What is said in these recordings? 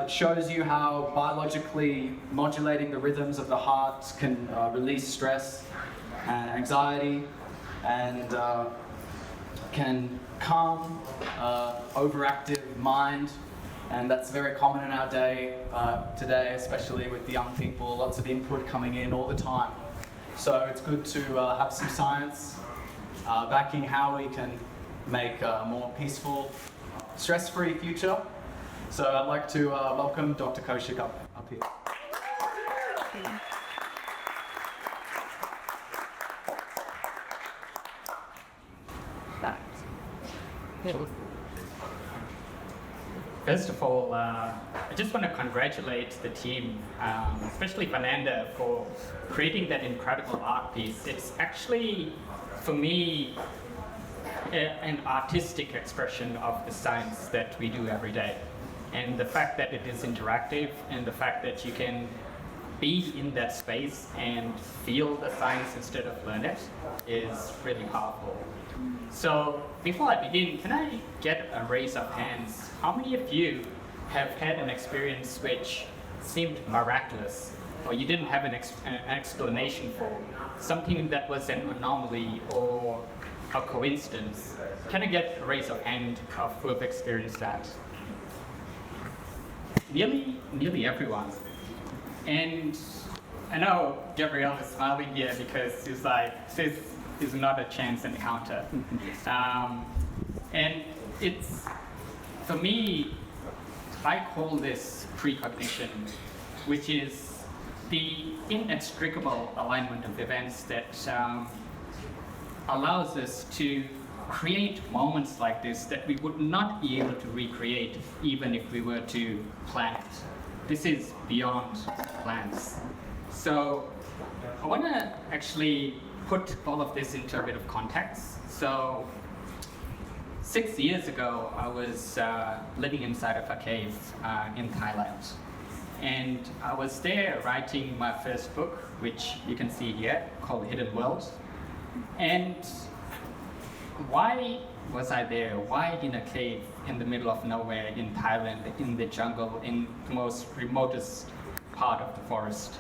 shows you how biologically modulating the rhythms of the heart can release stress and anxiety, and can calm overactive mind. And that's very common in our day today, especially with the young people. Lots of input coming in all the time. So it's good to have some science backing how we can make a more peaceful, stress-free future. So I'd like to welcome Dr. Kaushik up here. First of all, I just want to congratulate the team, especially Fernanda, for creating that incredible art piece. It's actually, for me, an artistic expression of the science that we do every day. And the fact that it is interactive, and the fact that you can be in that space and feel the science instead of learn it is really powerful. So before I begin, can I get a raise of hands? How many of you have had an experience which seemed miraculous, or you didn't have an explanation for, something that was an anomaly or a coincidence? Can I get a raise of hand of who have experienced that? Nearly everyone. And I know Gabrielle is smiling here because he's like, this is not a chance encounter. And it's, for me, I call this precognition, which is the inextricable alignment of events that allows us to create moments like this that we would not be able to recreate even if we were to plan it. This is beyond plans. So I want to actually put all of this into a bit of context. So 6 years ago, I was living inside of a cave in Thailand. And I was there writing my first book, which you can see here, called Hidden World. And why was I there? Why in a cave in the middle of nowhere in Thailand, in the jungle, in the most remotest part of the forest?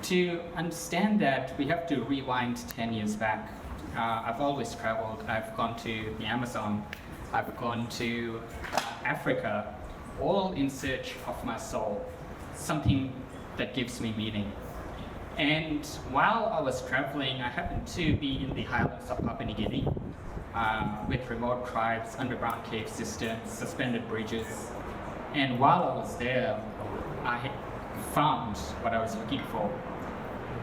To understand that, we have to rewind 10 years back. I've always traveled. I've gone to the Amazon. I've gone to Africa, all in search of my soul, something that gives me meaning. And while I was traveling, I happened to be in the highlands of Papua New Guinea with remote tribes, underground cave systems, suspended bridges. And while I was there, I found what I was looking for.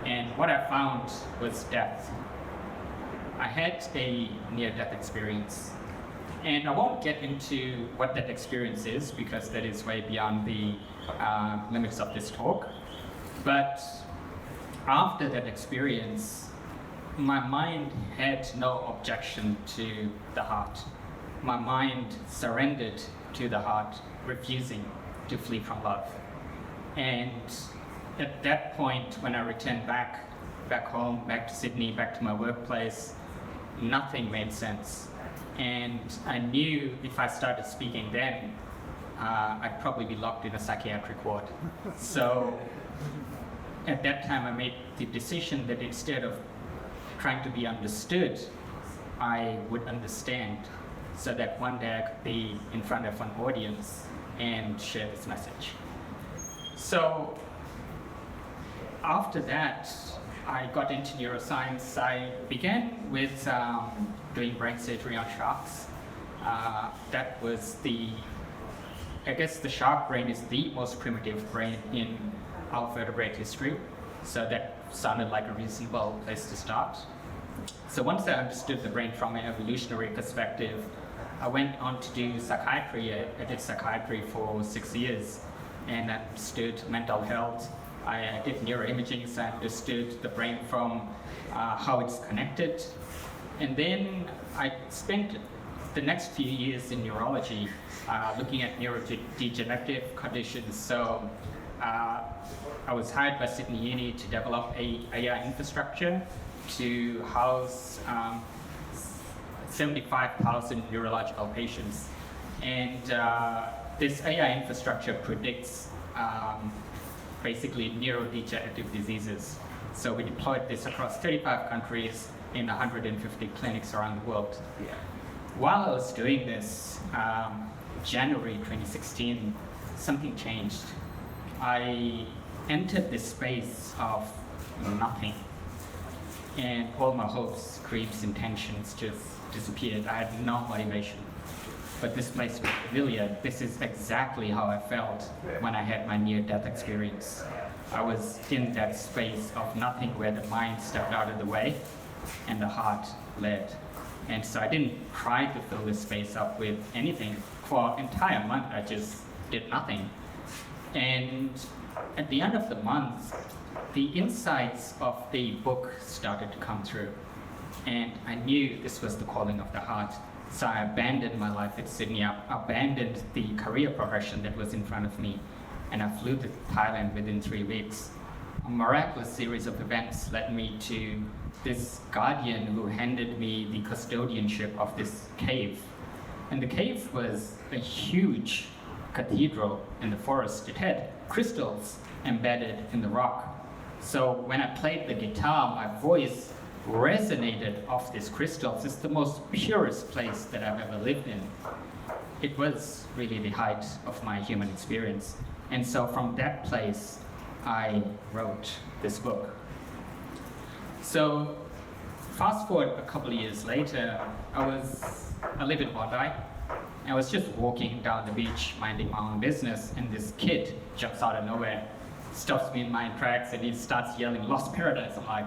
And what I found was death. I had a near-death experience. And I won't get into what that experience is because that is way beyond the limits of this talk. But after that experience, my mind had no objection to the heart. My mind surrendered to the heart, refusing to flee from love. And at that point, when I returned back home, back to Sydney, back to my workplace, nothing made sense. And I knew if I started speaking then, I'd probably be locked in a psychiatric ward. So at that time, I made the decision that instead of trying to be understood, I would understand, so that one day I could be in front of an audience and share this message. So after that, I got into neuroscience. I began with doing brain surgery on sharks. That was I guess the shark brain is the most primitive brain in our vertebrate history. So that sounded like a reasonable place to start. So once I understood the brain from an evolutionary perspective, I went on to do psychiatry. I did psychiatry for 6 years and understood mental health. I did neuroimaging, so I understood the brain from how it's connected. And then I spent the next few years in neurology looking at neurodegenerative conditions. So I was hired by Sydney Uni to develop a AI infrastructure to house 75,000 neurological patients. And this AI infrastructure predicts basically neurodegenerative diseases. So we deployed this across 35 countries in 150 clinics around the world. Yeah. While I was doing this, January 2016, something changed. I entered this space of nothing, and all my hopes, dreams, intentions just disappeared. I had no motivation. But this place was familiar. This is exactly how I felt when I had my near-death experience. I was in that space of nothing where the mind stepped out of the way and the heart led. And so I didn't try to fill this space up with anything. For an entire month, I just did nothing. And at the end of the month, the insights of the book started to come through. And I knew this was the calling of the heart. So I abandoned my life at Sydney. I abandoned the career progression that was in front of me. And I flew to Thailand within 3 weeks. A miraculous series of events led me to this guardian who handed me the custodianship of this cave. And the cave was a huge cathedral in the forest. It had crystals embedded in the rock. So when I played the guitar, my voice resonated off these crystals. It's the most purest place that I've ever lived in. It was really the height of my human experience. And so from that place, I wrote this book. So fast forward a couple of years later, I live in Bondi. I was just walking down the beach, minding my own business, and this kid jumps out of nowhere, stops me in my tracks, and he starts yelling, "Lost Paradise." I'm like,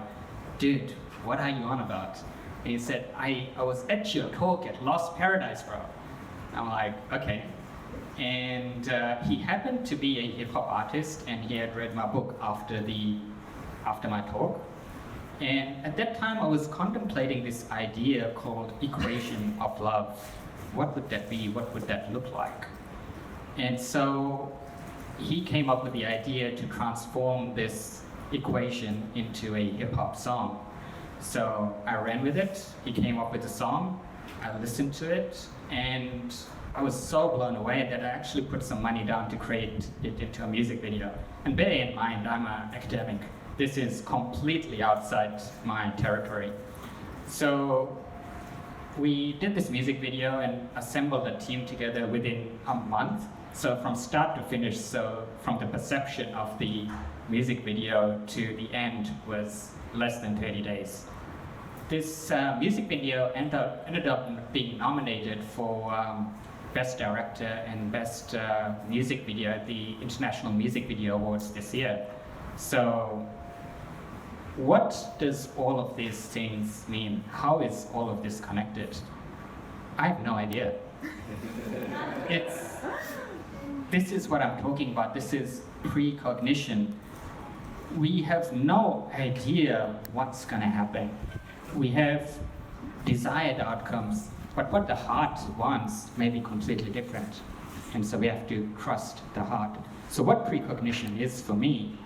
"Dude, what are you on about?" And he said, I was at your talk at Lost Paradise, bro. I'm like, okay. And he happened to be a hip-hop artist, and he had read my book after my talk. And at that time, I was contemplating this idea called equation of love. What would that be? What would that look like? And so he came up with the idea to transform this equation into a hip-hop song. So I ran with it. He came up with a song. I listened to it, and I was so blown away that I actually put some money down to create it into a music video. And bear in mind, I'm an academic. This is completely outside my territory. So we did this music video and assembled a team together within a month. So from start to finish, so from the perception of the music video to the end was less than 30 days. This music video ended up being nominated for Best Director and Best Music Video at the International Music Video Awards this year. So what does all of these things mean? How is all of this connected? I have no idea. This is what I'm talking about. This is precognition. We have no idea what's going to happen. We have desired outcomes, but what the heart wants may be completely different. And so we have to trust the heart. So what precognition is for me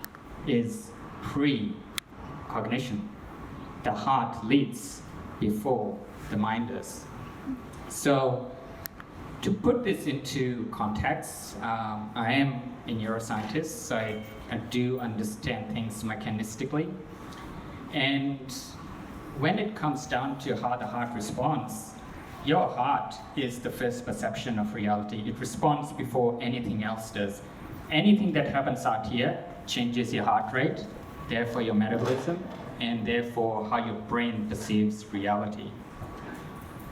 is precognition. The heart leads before the mind does. So to put this into context, I am a neuroscientist, so I do understand things mechanistically. And when it comes down to how the heart responds, your heart is the first perception of reality. It responds before anything else does. Anything that happens out here changes your heart rate, therefore your metabolism, and therefore how your brain perceives reality.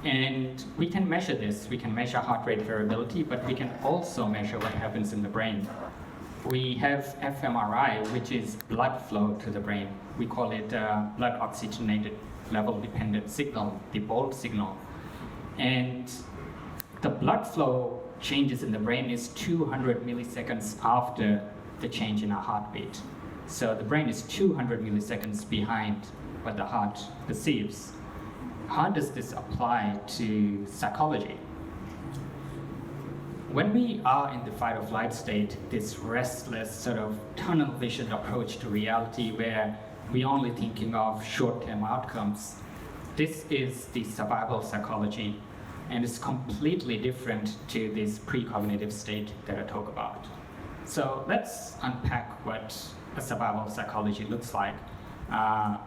And we can measure this. We can measure heart rate variability, but we can also measure what happens in the brain. We have fMRI, which is blood flow to the brain. We call it blood oxygenated level dependent signal, the BOLT signal. And the blood flow changes in the brain is 200 milliseconds after the change in our heartbeat. So the brain is 200 milliseconds behind what the heart perceives. How does this apply to psychology? When we are in the fight or flight state, this restless sort of tunnel vision approach to reality where we're only thinking of short-term outcomes, this is the survival psychology. and it's completely different to this precognitive state that I talk about. So let's unpack what a survival psychology looks like.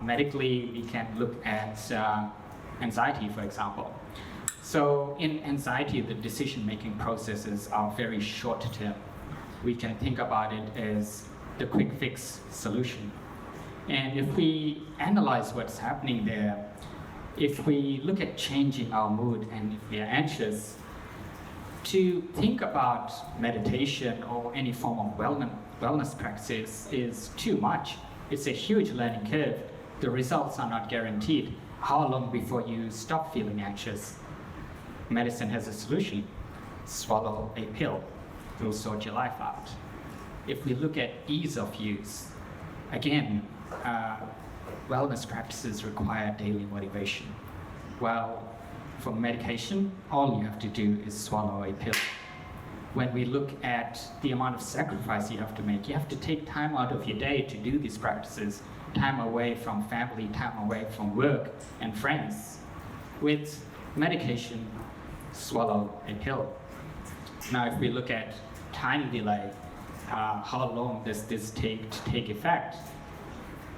Medically, we can look at anxiety, for example. So in anxiety, the decision-making processes are very short-term. We can think about it as the quick fix solution. And if we analyze what's happening there, if we look at changing our mood and if we are anxious, to think about meditation or any form of wellness practice is too much. It's a huge learning curve. The results are not guaranteed. How long before you stop feeling anxious? Medicine has a solution. Swallow a pill. It will sort your life out. If we look at ease of use, again, wellness practices require daily motivation. While for medication, all you have to do is swallow a pill. When we look at the amount of sacrifice you have to make, you have to take time out of your day to do these practices, time away from family, time away from work and friends. With medication, swallow a pill. Now, if we look at time delay, how long does this take to take effect?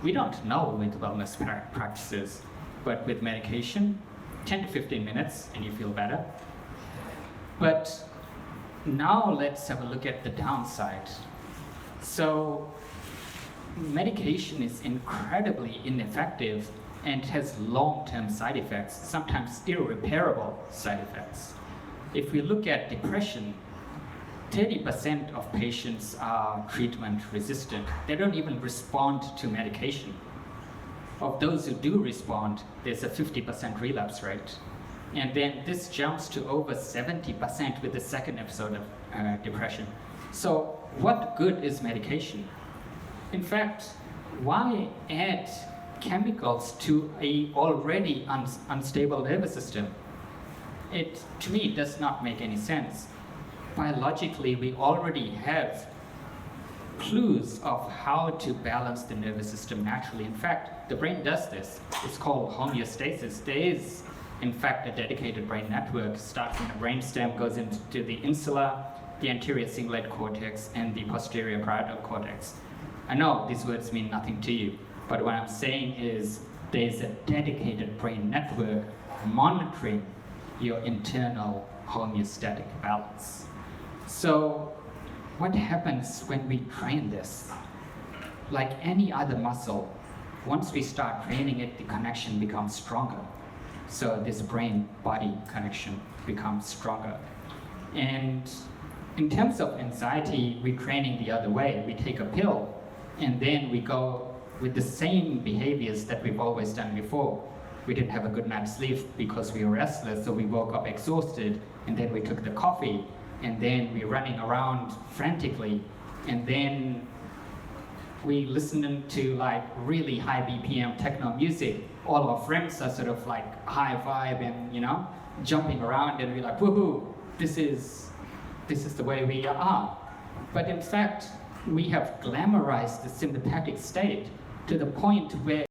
We don't know with wellness practices, but with medication, 10 to 15 minutes and you feel better. But now let's have a look at the downside. So medication is incredibly ineffective and has long-term side effects, sometimes irreparable side effects. If we look at depression, 30% of patients are treatment resistant. They don't even respond to medication. Of those who do respond, there's a 50% relapse rate. And then this jumps to over 70% with the second episode of depression. So what good is medication? In fact, why add chemicals to a already unstable nervous system? It, to me, does not make any sense. Biologically, we already have clues of how to balance the nervous system naturally. In fact, the brain does this. It's called homeostasis. There is, in fact, a dedicated brain network. Starts from the brainstem, goes into the insula, the anterior cingulate cortex, and the posterior parietal cortex. I know these words mean nothing to you, but what I'm saying is there's a dedicated brain network monitoring your internal homeostatic balance. So what happens when we train this? Like any other muscle, once we start training it, the connection becomes stronger. So this brain-body connection becomes stronger. And in terms of anxiety, we're training the other way. We take a pill, and then we go with the same behaviors that we've always done before. We didn't have a good night's sleep because we were restless, so we woke up exhausted, and then we took the coffee, and then we're running around frantically, and then we listening to like really high BPM techno music. All our friends are sort of like high vibe and, you know, jumping around, and we're like, woohoo, this is the way we are. But in fact, we have glamorized the sympathetic state to the point where